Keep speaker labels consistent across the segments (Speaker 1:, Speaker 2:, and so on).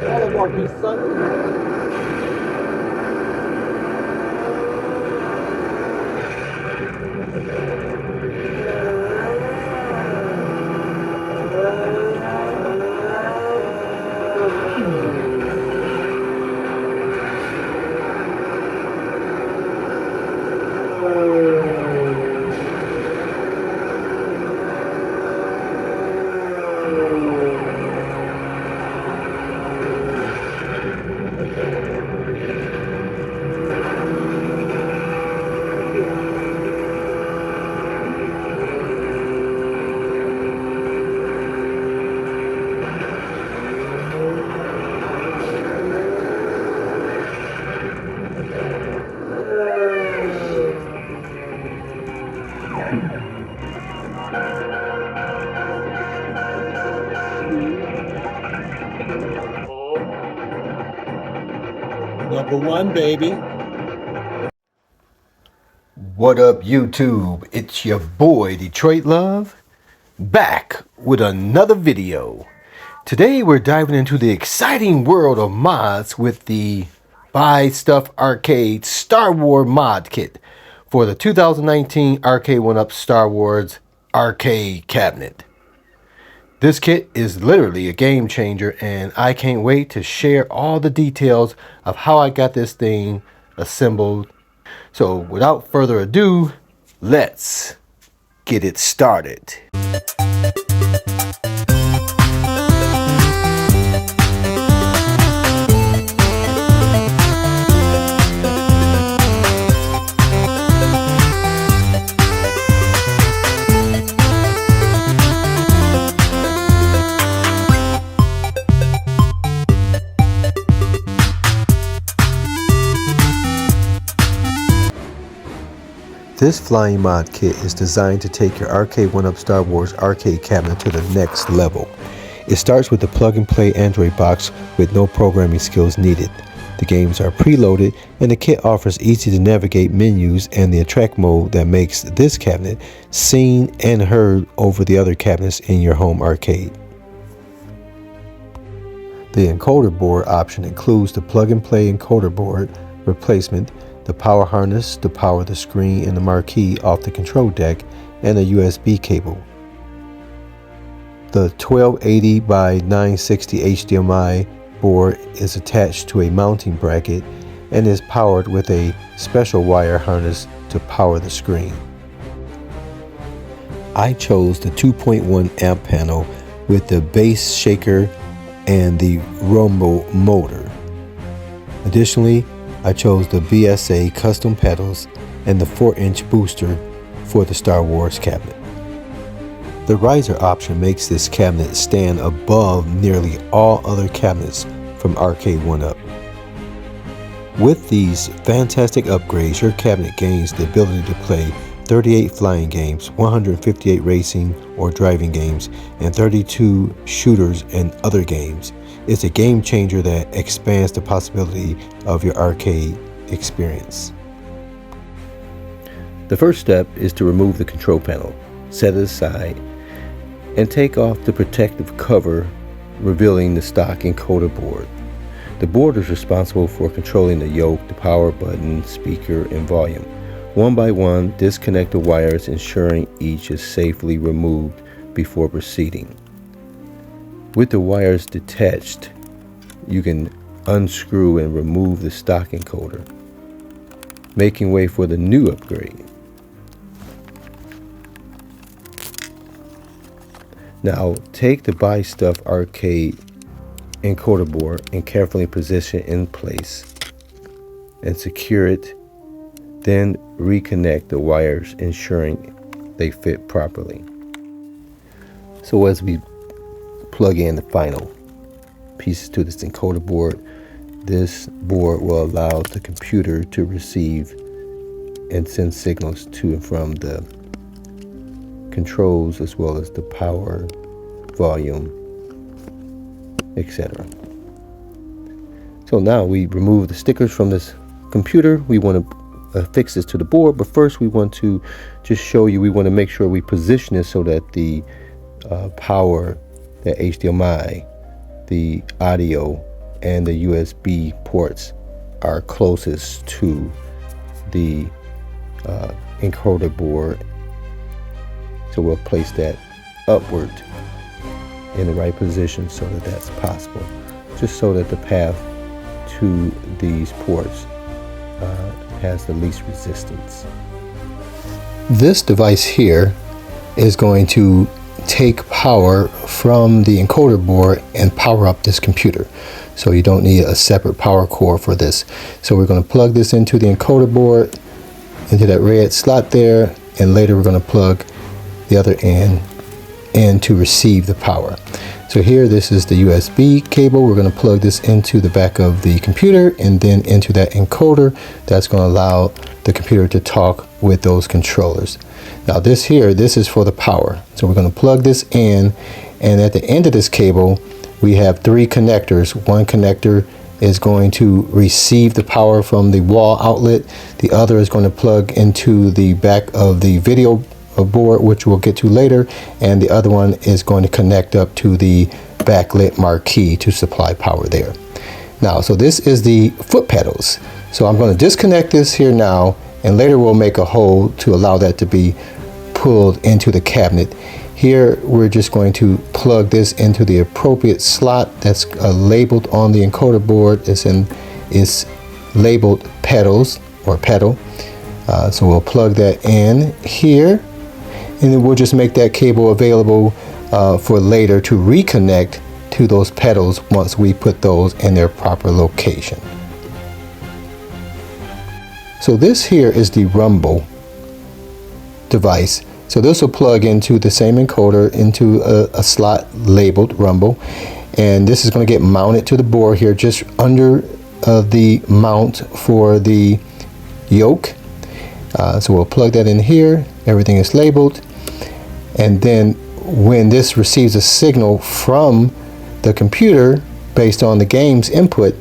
Speaker 1: All of our piece, son. Number one, baby.
Speaker 2: What up, YouTube? It's your boy, Detroit Love, back with another video. Today, we're diving into the exciting world of mods with the Buy Stuff Arcade Star Wars mod kit for the 2019 Arcade1Up Star Wars arcade cabinet. This kit is literally a game changer, and I can't wait to share all the details of how I got this thing assembled. So without further ado, let's get it started. This flying mod kit is designed to take your Arcade1Up Star Wars arcade cabinet to the next level. It starts with the plug-and-play Android box with no programming skills needed. The games are preloaded, and the kit offers easy-to-navigate menus and the attract mode that makes this cabinet seen and heard over the other cabinets in your home arcade. The encoder board option includes the plug-and-play encoder board replacement, the power harness to power the screen and the marquee off the control deck, and a USB cable. The 1280 by 960 HDMI board is attached to a mounting bracket and is powered with a special wire harness to power the screen. I chose the 2.1 amp panel with the bass shaker and the rumble motor. Additionally, I chose the BSA custom pedals and the 4-inch booster for the Star Wars cabinet. The riser option makes this cabinet stand above nearly all other cabinets from Arcade1Up. With these fantastic upgrades, your cabinet gains the ability to play 38 flying games, 158 racing or driving games, and 32 shooters and other games. It's a game changer that expands the possibility of your arcade experience. The first step is to remove the control panel, set it aside, and take off the protective cover, revealing the stock encoder board. The board is responsible for controlling the yoke, the power button, speaker, and volume. One by one, disconnect the wires, ensuring each is safely removed before proceeding. With the wires detached, you can unscrew and remove the stock encoder, making way for the new upgrade. Now, take the Buy Stuff Arcade encoder board and carefully position it in place and secure it. Then reconnect the wires, ensuring they fit properly. So as we plug in the final pieces to this encoder board, this board will allow the computer to receive and send signals to and from the controls, as well as the power, volume, etc. So now we remove the stickers from this computer. We want to affix this to the board, but first we want to just show you, we want to make sure we position it so that the power, the HDMI, the audio, and the USB ports are closest to the encoder board. So we'll place that upward in the right position so that that's possible, just so that the path to these ports has the least resistance. This device here is going to take power from the encoder board and power up this computer. So you don't need a separate power cord for this. So we're going to plug this into the encoder board, into that red slot there, and later we're going to plug the other end in to receive the power. So here, this is the USB cable. We're going to plug this into the back of the computer and then into that encoder. That's going to allow the computer to talk with those controllers. Now this here, this is for the power. So we're going to plug this in, and at the end of this cable we have 3 connectors. One connector is going to receive the power from the wall outlet. The other is going to plug into the back of the video board, which we'll get to later, and the other one is going to connect up to the backlit marquee to supply power there. Now, so this is the foot pedals. So I'm going to disconnect this here now, and later we'll make a hole to allow that to be pulled into the cabinet. Here we're just going to plug this into the appropriate slot that's labeled on the encoder board. It's labeled pedals or pedal. So we'll plug that in here, and then we'll just make that cable available for later to reconnect to those pedals once we put those in their proper location. So this here is the rumble device. So this will plug into the same encoder into a slot labeled rumble, and this is going to get mounted to the board here just under the mount for the yoke. So we'll plug that in here. Everything is labeled, and then when this receives a signal from the computer based on the game's input,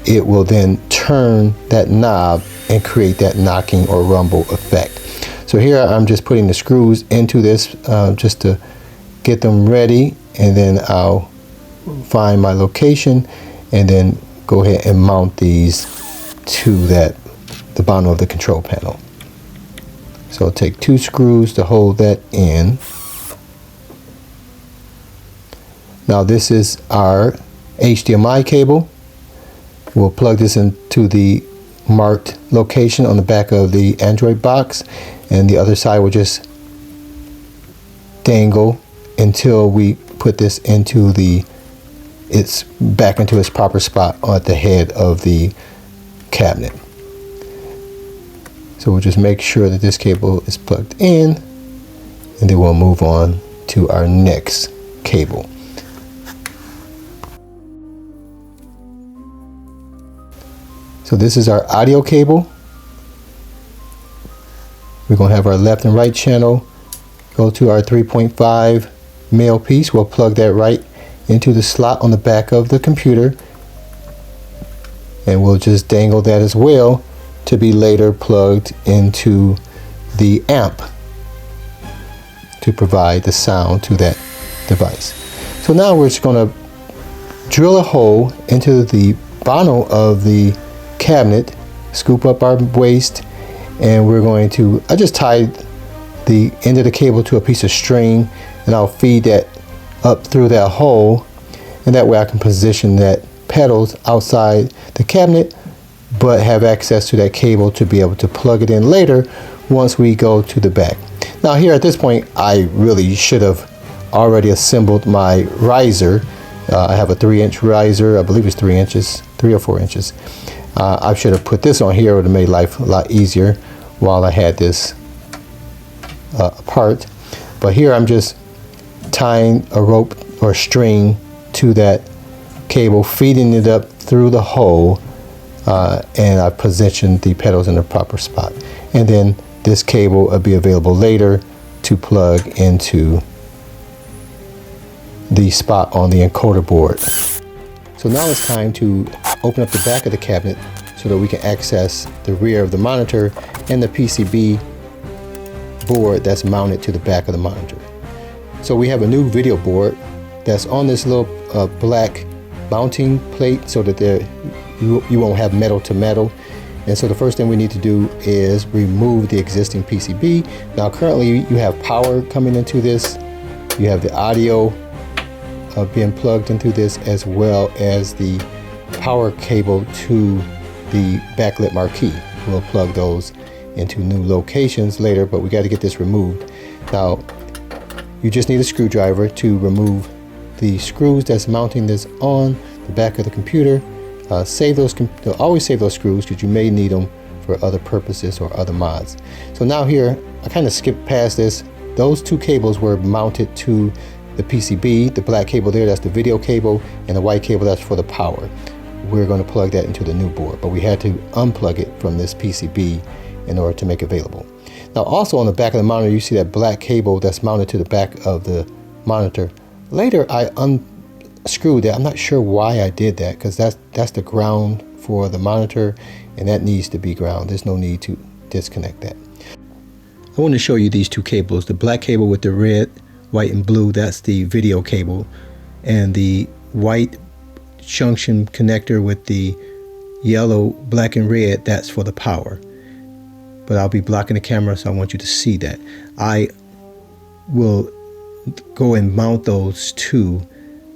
Speaker 2: it will then turn that knob and create that knocking or rumble effect. So here I'm just putting the screws into this just to get them ready, and then I'll find my location and then go ahead and mount these to the bottom of the control panel. So I'll take 2 screws to hold that in. Now this is our HDMI cable. We'll plug this into the marked location on the back of the Android box, and the other side will just dangle until we put this into it's back into its proper spot at the head of the cabinet. So we'll just make sure that this cable is plugged in, and then we'll move on to our next cable. So this is our audio cable. We're going to have our left and right channel go to our 3.5 male piece. We'll plug that right into the slot on the back of the computer, and we'll just dangle that as well to be later plugged into the amp to provide the sound to that device. So now we're just going to drill a hole into the bottom of the cabinet, scoop up our waste, and we're going to, I just tied the end of the cable to a piece of string, and I'll feed that up through that hole, and that way I can position that pedals outside the cabinet but have access to that cable to be able to plug it in later once we go to the back. Now here at this point, I really should have already assembled my riser. I have a 3-inch riser. I believe it's 3 inches, 3 or 4 inches. I should have put this on here. It would have made life a lot easier while I had this apart. But here I'm just tying a rope or string to that cable, feeding it up through the hole, and I positioned the pedals in the proper spot. And then this cable will be available later to plug into the spot on the encoder board. So now it's time to open up the back of the cabinet so that we can access the rear of the monitor and the PCB board that's mounted to the back of the monitor. So we have a new video board that's on this little black mounting plate so that you won't have metal to metal. And so the first thing we need to do is remove the existing PCB. Now currently you have power coming into this, you have the audio being plugged into this, as well as the power cable to the backlit marquee. We'll plug those into new locations later, but we got to get this removed. Now you just need a screwdriver to remove the screws that's mounting this on the back of the computer. Always save those screws because you may need them for other purposes or other mods. So now here, I kind of skipped past this. Those two cables were mounted to the PCB. The black cable there, that's the video cable, and the white cable, that's for the power. We're going to plug that into the new board, but we had to unplug it from this PCB in order to make it available. Now also on the back of the monitor, you see that black cable that's mounted to the back of the monitor. Later I unscrewed that. I'm not sure why I did that, because that's the ground for the monitor, and that needs to be ground. There's no need to disconnect that. I want to show you these two cables. The black cable with the red, white, and blue, that's the video cable, and the white junction connector with the yellow, black, and red, that's for the power. But I'll be blocking the camera, so I want you to see that. I will go and mount those to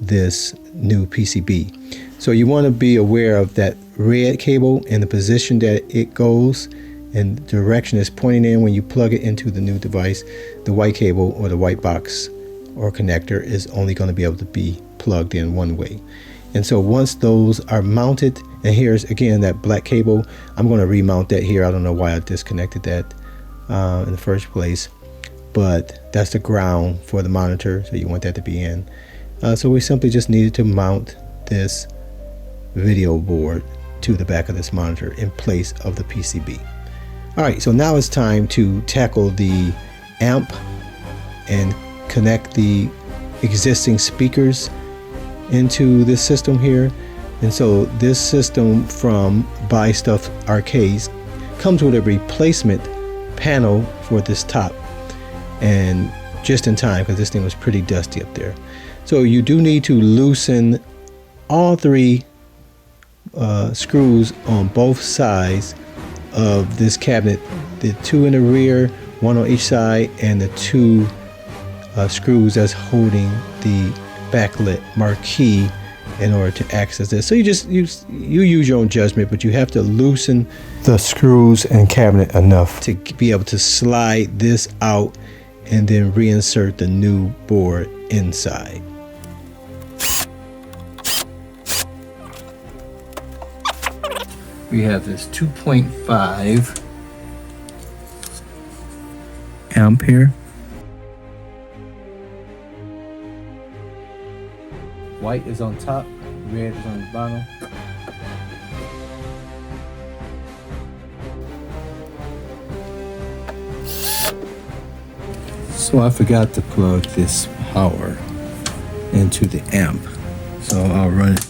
Speaker 2: this new PCB. So you want to be aware of that red cable and the position that it goes and the direction it's pointing in when you plug it into the new device. The white cable or the white box or connector is only going to be able to be plugged in one way. And so once those are mounted, and here's again that black cable, I'm going to remount that here. I don't know why I disconnected that in the first place, but that's the ground for the monitor, so you want that to be in. So we simply just needed to mount this video board to the back of this monitor in place of the PCB. Alright, so now it's time to tackle the amp and connect the existing speakers into this system here. And so this system from Buy Stuff Arcades comes with a replacement panel for this top, and just in time because this thing was pretty dusty up there. So you do need to loosen all three screws on both sides of this cabinet, the two in the rear, one on each side, and the two screws that's holding the backlit marquee in order to access this. So you use your own judgment, but you have to loosen the screws and cabinet enough to be able to slide this out and then reinsert the new board inside. We have this 2.5 amp here. White is on top, red is on the bottom. So I forgot to plug this power into the amp. So I'll run it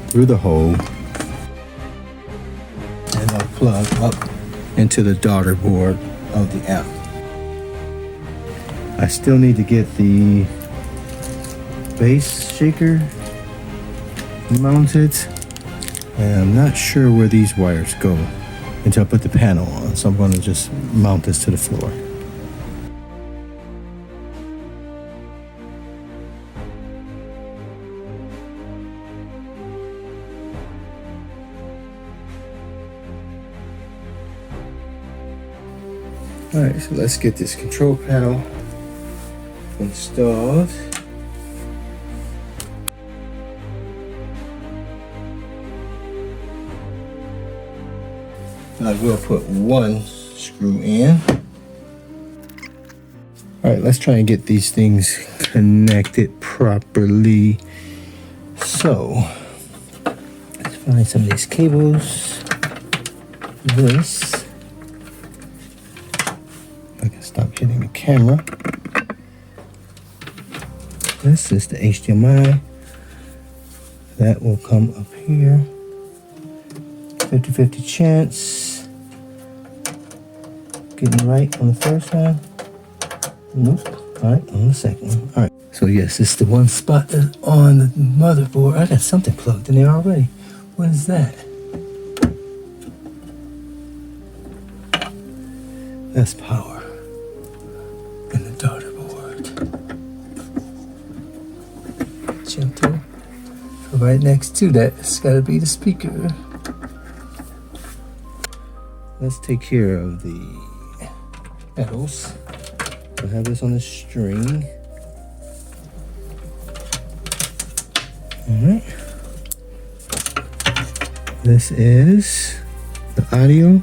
Speaker 2: through the hole and I'll plug up into the daughter board of the amp. I still need to get the bass shaker mounted, and I'm not sure where these wires go until I put the panel on, so I'm going to just mount this to the floor. Alright, so let's get this control panel installed. I will put one screw in. Alright, let's try and get these things connected properly. So, let's find some of these cables. This. I can stop hitting the camera. This is the HDMI. That will come up here. 50-50 chance. Getting right on the first one. Nope. Alright, on the second one. Alright. So yes, it's the one spot that's on the motherboard. I got something plugged in there already. What is that? That's power in the daughter board. Gentle. So right next to that, it's got to be the speaker. Let's take care of the pedals. We'll have this on the string. Alright. This is the audio.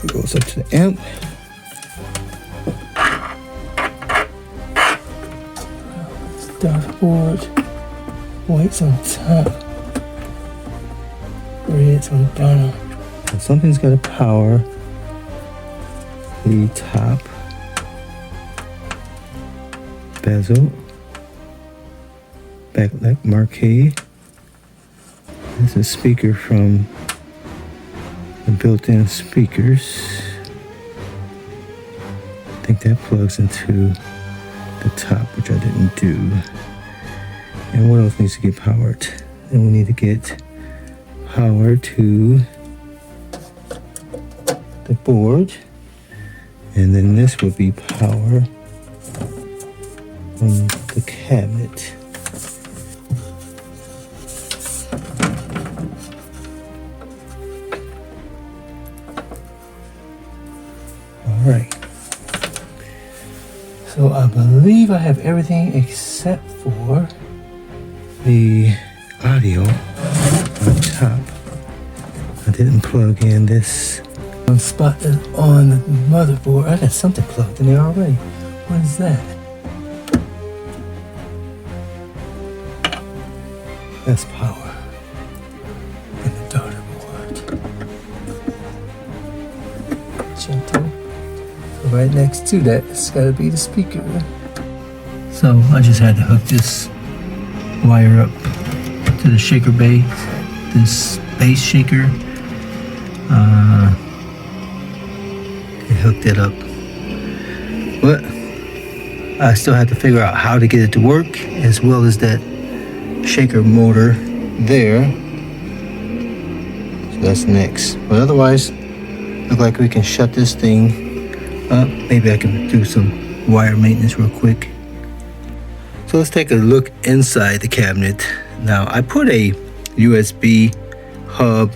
Speaker 2: It goes up to the amp. Dartboard. White's on top. Red's on the bottom. And something's got to power the top bezel. Backlight marquee. This is a speaker from the built-in speakers. I think that plugs into the top, which I didn't do. And what else needs to get powered? Then we need to get power to the board. And then this will be power from the cabinet. Alright. So I believe I have everything except for the audio on top. I didn't plug in this one spot that's on the motherboard. I got something plugged in there already. What is that? That's power in the daughter board. Gentle. So right next to that, it's got to be the speaker. So I just had to hook this wire up to the shaker base, this bass shaker. It hooked it up, but I still have to figure out how to get it to work, as well as that shaker motor there. So that's next. But otherwise, look like we can shut this thing up. Maybe I can do some wire maintenance real quick. So let's take a look inside the cabinet. Now I put a USB hub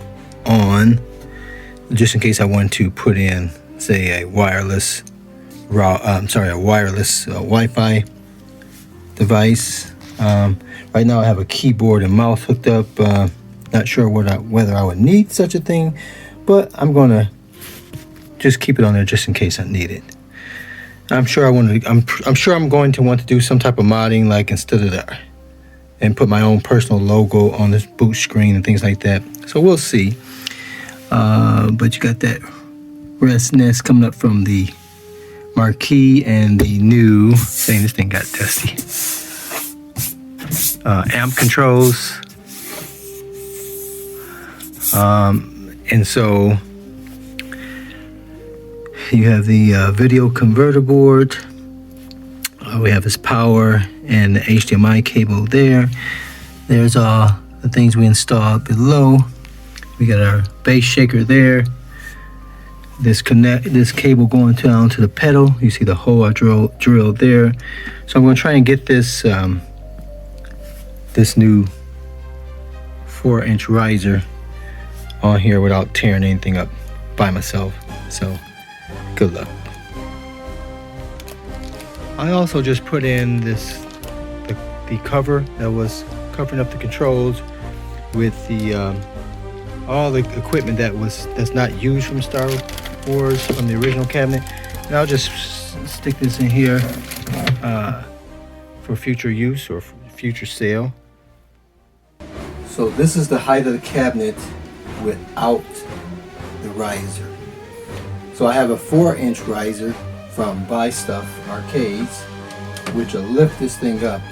Speaker 2: on just in case I want to put in, say, a wireless Wi-Fi device. Right now I have a keyboard and mouse hooked up. Not sure whether I would need such a thing, but I'm gonna just keep it on there just in case I need it. I'm sure I'm going to want to do some type of modding, like instead of that, and put my own personal logo on this boot screen and things like that. So we'll see. But you got that rest nest coming up from the marquee and the new, saying this thing got dusty, amp controls. And so you have the video converter board. We have this power and the HDMI cable there. There's all the things we installed below. We got our bass shaker there. This cable going down to the pedal. You see the hole I drilled there. So I'm going to try and get this this new 4-inch riser on here without tearing anything up by myself. So good luck. I also just put in the cover that was covering up the controls with the all the equipment that's not used from Star Wars, from the original cabinet. And I'll just stick this in here for future use or for future sale. So this is the height of the cabinet without the riser. So I have a 4-inch riser from Buy Stuff Arcades, which will lift this thing up.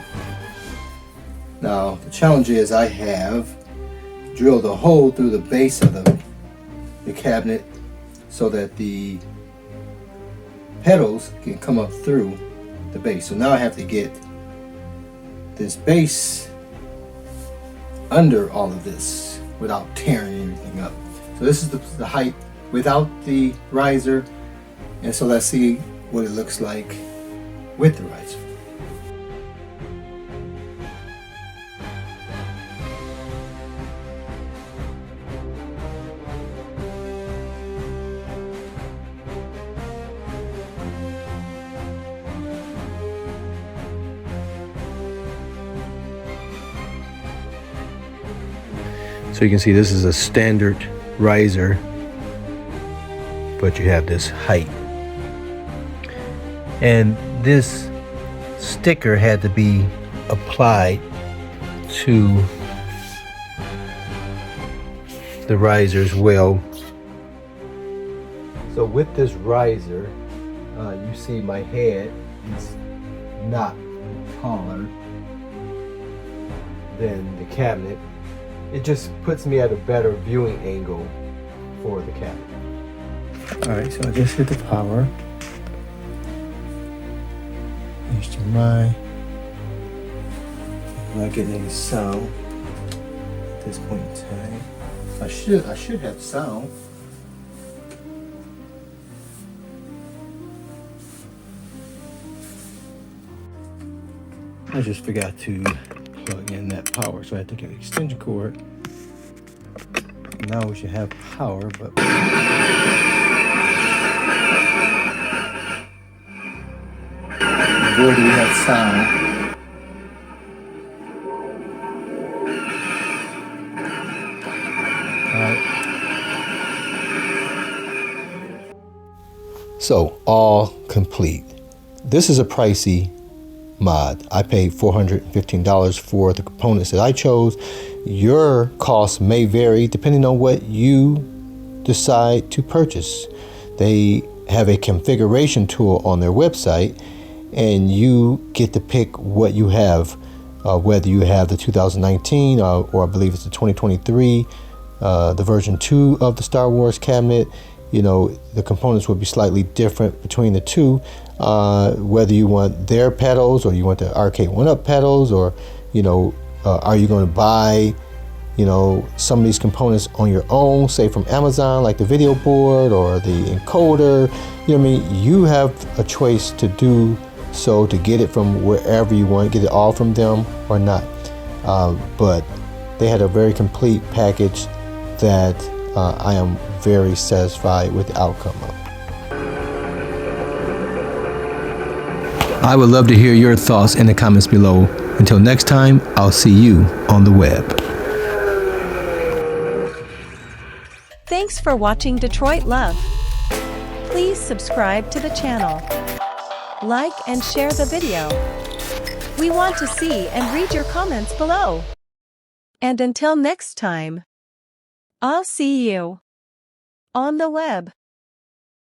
Speaker 2: Now the challenge is I have drilled a hole through the base of the cabinet so that the pedals can come up through the base. So now I have to get
Speaker 3: this base under all of this without tearing anything up. So this is the height without the riser, and so let's see what it looks like with the riser.
Speaker 2: So you can see this is a standard riser, but you have this height. And this sticker had to be applied to the riser as well. So with this riser, you see my head is not taller than the cabinet. It just puts me at a better viewing angle for the cabinet.
Speaker 3: Alright, so I just hit the power. HDMI. I'm not getting any sound at this point in time. I should have sound. I just forgot to plug in that power, so I had to get an extension cord. Now we should have power, but boy, do we have sound. Alright.
Speaker 2: So all complete. This is a pricey mod. I paid $415 for the components that I chose. Your cost may vary depending on what you decide to purchase. They have a configuration tool on their website, and you get to pick what you have, whether you have the 2019 or I believe it's the 2023, the version 2 of the Star Wars cabinet. You know, the components will be slightly different between the two, whether you want their pedals or you want the Arcade1Up pedals, or, you know, are you going to buy, you know, some of these components on your own, say from Amazon, like the video board or the encoder. You know what I mean? You have a choice to do so, to get it from wherever you want, get it all from them or not. But they had a very complete package that I am very satisfied with the outcome of. I would love to hear your thoughts in the comments below. Until next time, I'll see you on the web.
Speaker 4: Thanks for watching Detroit Love. Please subscribe to the channel. Like and share the video. We want to see and read your comments below. And until next time, I'll see you on the web.